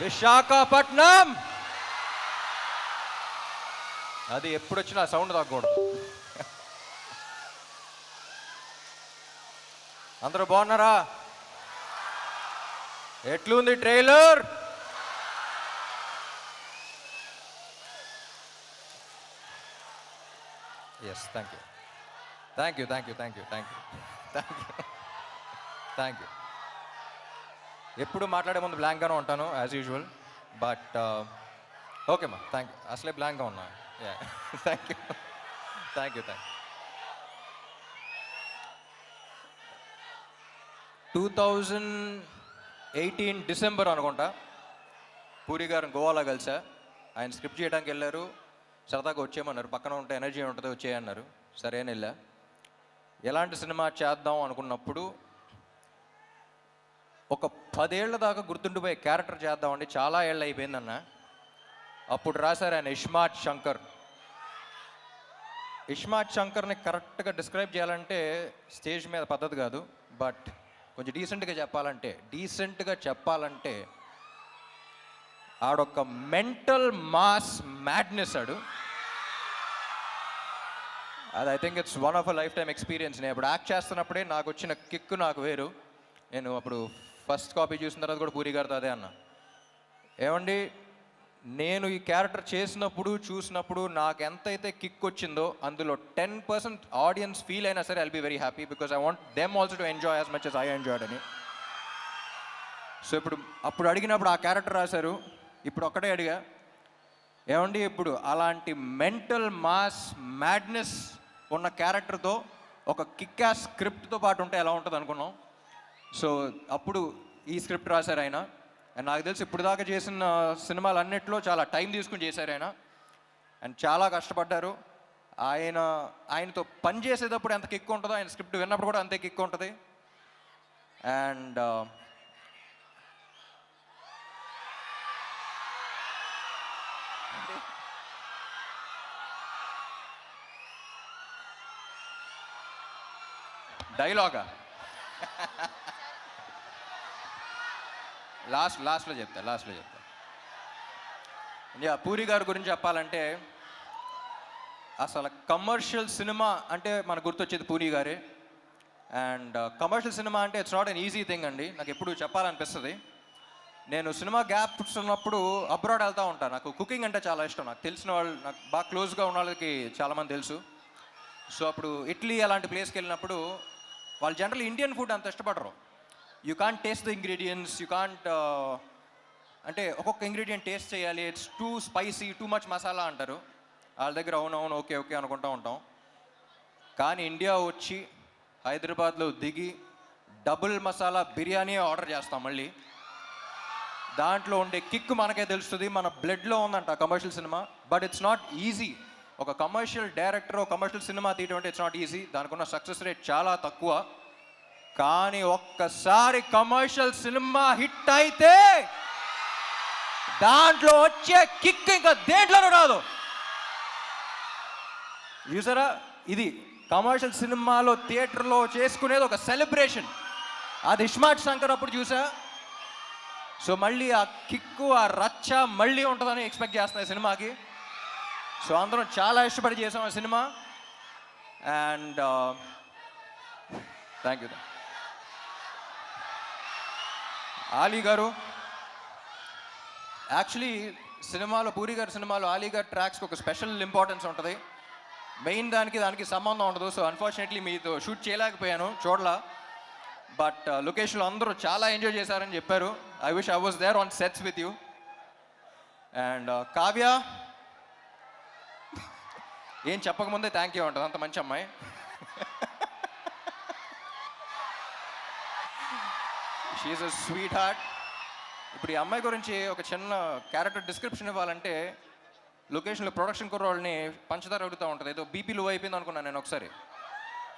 విశాఖపట్నం. అది ఎప్పుడు వచ్చినా సౌండ్ తగ్గకూడదు. అందరూ బాగున్నారా? ఎట్లుంది trailer? Yes, thank you thank you thank you thank you thank you thank you thank you. ఎప్పుడు మాట్లాడే ముందు బ్లాంక్గానే ఉంటాను యాజ్ యూజువల్, బట్ ఓకే మా, థ్యాంక్ యూ. అసలే బ్లాంక్గా ఉన్నా. Thank you thank you thank you. 2018 December అనుకుంటా, పూరి గారిని గోవాలో కలిసా. ఆయన స్క్రిప్ట్ చేయడానికి వెళ్ళారు, సరదాగా వచ్చేయమన్నారు. పక్కన ఉంటే ఎనర్జీ ఉంటుంది, వచ్చేయన్నారు. సరే అని వెళ్ళా. ఎలాంటి సినిమా చేద్దాం అనుకున్నప్పుడు ఒక 10 ఏళ్ల దాకా గుర్తుండిపోయే క్యారెక్టర్ చేద్దామండి. చాలా ఏళ్ళు అయిపోయిందన్న. అప్పుడు రాశారు ఆయన ఇస్మార్ట్ శంకర్. ఇస్మార్ట్ శంకర్ని కరెక్ట్గా డిస్క్రైబ్ చేయాలంటే స్టేజ్ మీద పద్ధతి కాదు, బట్ కొంచెం డీసెంట్గా చెప్పాలంటే ఆడొక మెంటల్ మాస్ మ్యాడ్నెస్ ఆడు. అది I think it's one of a life time experience. నేను ఇప్పుడు యాక్ట్ చేస్తున్నప్పుడే నాకు వచ్చిన కిక్ నాకు వేరు. నేను అప్పుడు ఫస్ట్ కాపీ చూసిన తర్వాత కూడా పూరి గారితో అదే అన్నా, ఏమండి నేను ఈ క్యారెక్టర్ చూసినప్పుడు నాకు ఎంతైతే కిక్ వచ్చిందో అందులో 10% ఆడియన్స్ ఫీల్ అయినా సరే I'll be very happy, because I want them also to enjoy as much as I enjoyed అని. సో అప్పుడు అడిగినప్పుడు ఆ క్యారెక్టర్ రాశారు. ఇప్పుడు ఒక్కటే అడిగా, ఏమండి ఇప్పుడు అలాంటి మెంటల్ మాస్ మ్యాడ్నెస్ ఉన్న క్యారెక్టర్తో ఒక కిక్ యాస్ స్క్రిప్ట్తో పాటు ఉంటే ఎలా ఉంటుంది అనుకున్నాం. సో అప్పుడు ఈ స్క్రిప్ట్ రాశారు ఆయన. అండ్ నాకు తెలిసి ఇప్పుడు దాకా చేసిన సినిమాలన్నిట్లో చాలా టైం తీసుకుని చేశారు ఆయన. అండ్ చాలా కష్టపడ్డారు. ఆయనతో పని చేసేటప్పుడు ఎంత కిక్ ఉంటుందో ఆయన స్క్రిప్ట్ విన్నప్పుడు కూడా అంతే కిక్ ఉంటుంది. అండ్ డైలాగా లాస్ట్లో చెప్తా. పూరి గారి గురించి చెప్పాలంటే అసలు కమర్షియల్ సినిమా అంటే మనకు గుర్తొచ్చేది పూరి గారే. అండ్ కమర్షియల్ సినిమా అంటే it's not an easy thing అండి. నాకు ఎప్పుడు చెప్పాలనిపిస్తుంది. నేను సినిమా గ్యాప్స్ ఉన్నప్పుడు అబ్రాడ్ వెళ్తూ ఉంటాను. నాకు కుకింగ్ అంటే చాలా ఇష్టం. నాకు తెలిసిన వాళ్ళు, నాకు బాగా క్లోజ్గా ఉన్న వాళ్ళకి చాలామంది తెలుసు. సో అప్పుడు ఇటలీ అలాంటి ప్లేస్కి వెళ్ళినప్పుడు వాళ్ళు జనరల్ ఇండియన్ ఫుడ్ అంత ఇష్టపడరు. You can't taste the ingredients, you can't అంటే ఒక్కొక్క ఇంగ్రీడియంట్ టేస్ట్ చేయాలి, it's two spicy, too much masala అంటారు. వాళ్ళ దగ్గర అవునవును ఓకే ఓకే అనుకుంటూ ఉంటాం. కానీ ఇండియా వచ్చి హైదరాబాద్లో దిగి డబుల్ మసాలా బిర్యానీ ఆర్డర్ చేస్తాం. మళ్ళీ దాంట్లో ఉండే కిక్ మనకే తెలుస్తుంది. మన బ్లడ్లో ఉందంట commercial cinema. But it's not easy. ఒక కమర్షియల్ డైరెక్టర్ ఒక కమర్షియల్ సినిమా తీయడం అంటే ఇట్స్ నాట్ ఈజీ. దానికి ఉన్న సక్సెస్ రేట్ చాలా తక్కువ. కానీ ఒక్కసారి కమర్షియల్ సినిమా హిట్ అయితే దాంట్లో వచ్చే కిక్ ఇంకా దేంట్లోనూ రాదు. చూసారా, ఇది కమర్షియల్ సినిమాలో థియేటర్లో చేసుకునేది ఒక సెలబ్రేషన్. అది ఇస్మార్ట్ శంకర్ అప్పుడు చూసా. సో మళ్ళీ ఆ కిక్కు, ఆ రచ్చ మళ్ళీ ఉంటుందని ఎక్స్పెక్ట్ చేస్తున్నాయి సినిమాకి. సో అందరం చాలా ఇష్టపడి చేసాం ఆ cinema. And thank you. Ali గారు యాక్చువల్లీ పూరి గారి సినిమాలో ఆలీ గారి ట్రాక్స్కి ఒక స్పెషల్ ఇంపార్టెన్స్ ఉంటుంది. మెయిన్ దానికి సంబంధం ఉండదు. సో అన్ఫార్చునేట్లీ మీతో షూట్ చేయలేకపోయాను, చూడలా. బట్ లొకేషన్లో అందరూ చాలా ఎంజాయ్ చేశారని చెప్పారు. I wish I was there on sets with you. And Kavya ఏం చెప్పకముందే థ్యాంక్ యూ ఉంటుంది, అంత మంచి అమ్మాయి. She is a sweetheart. ఇప్పుడు ఈ అమ్మాయి గురించి ఒక చిన్న క్యారెక్టర్ డిస్క్రిప్షన్ ఇవ్వాలంటే, లొకేషన్లో ప్రొడక్షన్ కుర్రోళ్ళని పంచదార అడుగుతూ ఉంటుంది. ఏదో బీపీ లో అయిపోయింది అనుకున్నాను నేను. ఒకసారి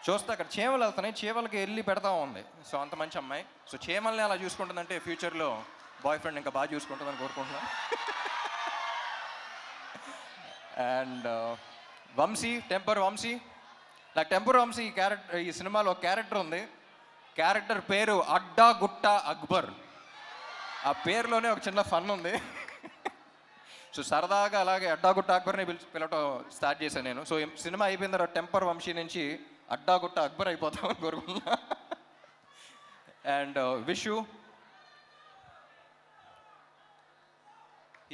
చూస్తే అక్కడ చీమలు వెళ్తున్నాయి, చీమలకి వెళ్ళి పెడతా ఉంది. సో అంత మంచి అమ్మాయి. సో చీమల్ని అలా చూసుకుంటుందంటే ఫ్యూచర్లో బాయ్ ఫ్రెండ్ ఇంకా బాగా చూసుకుంటుందని కోరుకుంటున్నాను. And Vamsi, Temper Vamsi. నాకు టెంపర్ వంశీ ఈ సినిమాలో ఒక క్యారెక్టర్ ఉంది. క్యారెక్టర్ పేరు అడ్డా గుట్ట అక్బర్. ఆ పేరులోనే ఒక చిన్న ఫన్ ఉంది. సో సరదాగా అలాగే అడ్డాగుట్ట అక్బర్ని పిలవటం స్టార్ట్ చేశాను నేను. సో సినిమా అయిపోయిన తర్వాత టెంపర్ వంశీ నుంచి అడ్డాగుట్ట అక్బర్ అయిపోతామని కోరుకున్నా. And wish you,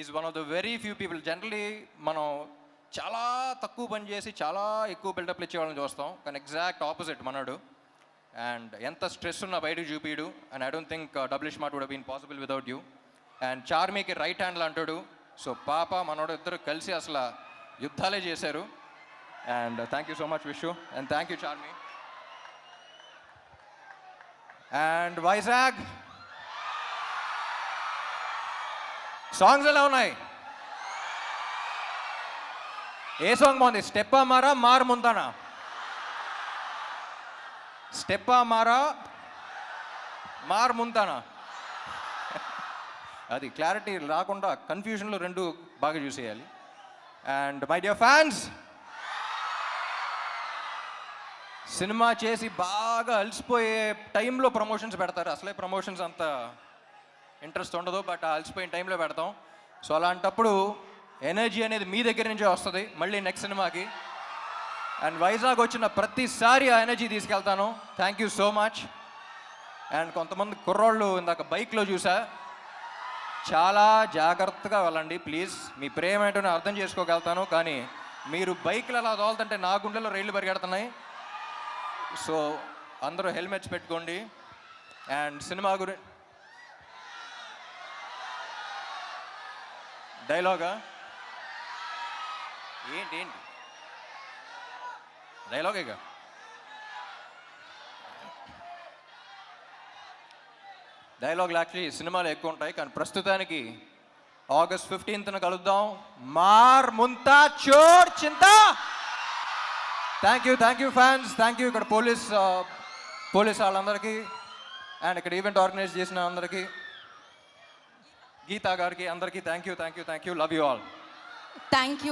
is one of the very few people. Generally మనం చాలా తక్కువ పని చేసి చాలా ఎక్కువ బిల్డప్లు ఇచ్చేవాళ్ళని చూస్తాం, కానీ ఎగ్జాక్ట్ ఆపోజిట్ మనోడు. అండ్ ఎంత స్ట్రెస్ ఉన్నా బయటకు చూపిడు. And I don't think double smart would been possible without you. And చార్మీకి రైట్ హ్యాండ్లు అంటాడు. సో పాప మనోడు ఇద్దరు కలిసి అసలు యుద్ధాలే చేశారు. And thank you so much Vishu, and thank you Charmi. And Vizag songs ఎలా ఉన్నాయి? ఏ సాంగ్ బాగుంది? స్టెప్పా మారా మార్ ముందానా? స్టెప్పా మారా మార్ ముందానా? అది క్లారిటీ రాకుండా కన్ఫ్యూజన్లో రెండు బాగా చూసేయాలి. And my dear fans, cinema చేసి బాగా అలసిపోయే టైంలో ప్రమోషన్స్ పెడతారు. అసలే ప్రమోషన్స్ అంత ఇంట్రెస్ట్ ఉండదు, బట్ ఆ అలసిపోయిన టైంలో పెడతాం. సో అలాంటప్పుడు ఎనర్జీ అనేది మీ దగ్గర నుంచే వస్తుంది మళ్ళీ నెక్స్ట్ సినిమాకి. అండ్ వైజాగ్ వచ్చిన ప్రతిసారి ఆ ఎనర్జీ తీసుకెళ్తాను. Thank you so much. And కొంతమంది కుర్రోళ్ళు ఇందాక బైక్లో చూసా, చాలా జాగ్రత్తగా వెళ్ళండి ప్లీజ్. మీ ప్రేమ ఏంటో నేను అర్థం చేసుకోగలుగుతాను, కానీ మీరు బైక్లు అలా తోలుతుంటే నా గుండెలో రైళ్లు పరిగెడుతున్నాయి. సో అందరూ హెల్మెట్స్ పెట్టుకోండి. అండ్ సినిమా డైలాగా ఏంటి డైలాగేగా? డైలాగులు యాక్చువల్లీ సినిమాలు ఎక్కువ ఉంటాయి, కానీ ప్రస్తుతానికి August 15th కలుద్దాం. మార్ ముంతా చోర్ చింతా. Thank you fans, thank you ఇక్కడ పోలీస్ వాళ్ళందరికీ, అండ్ ఇక్కడ ఈవెంట్ ఆర్గనైజ్ చేసిన అందరికీ, గీతా గారికి, అందరికీ thank you. Love you all. Thank you.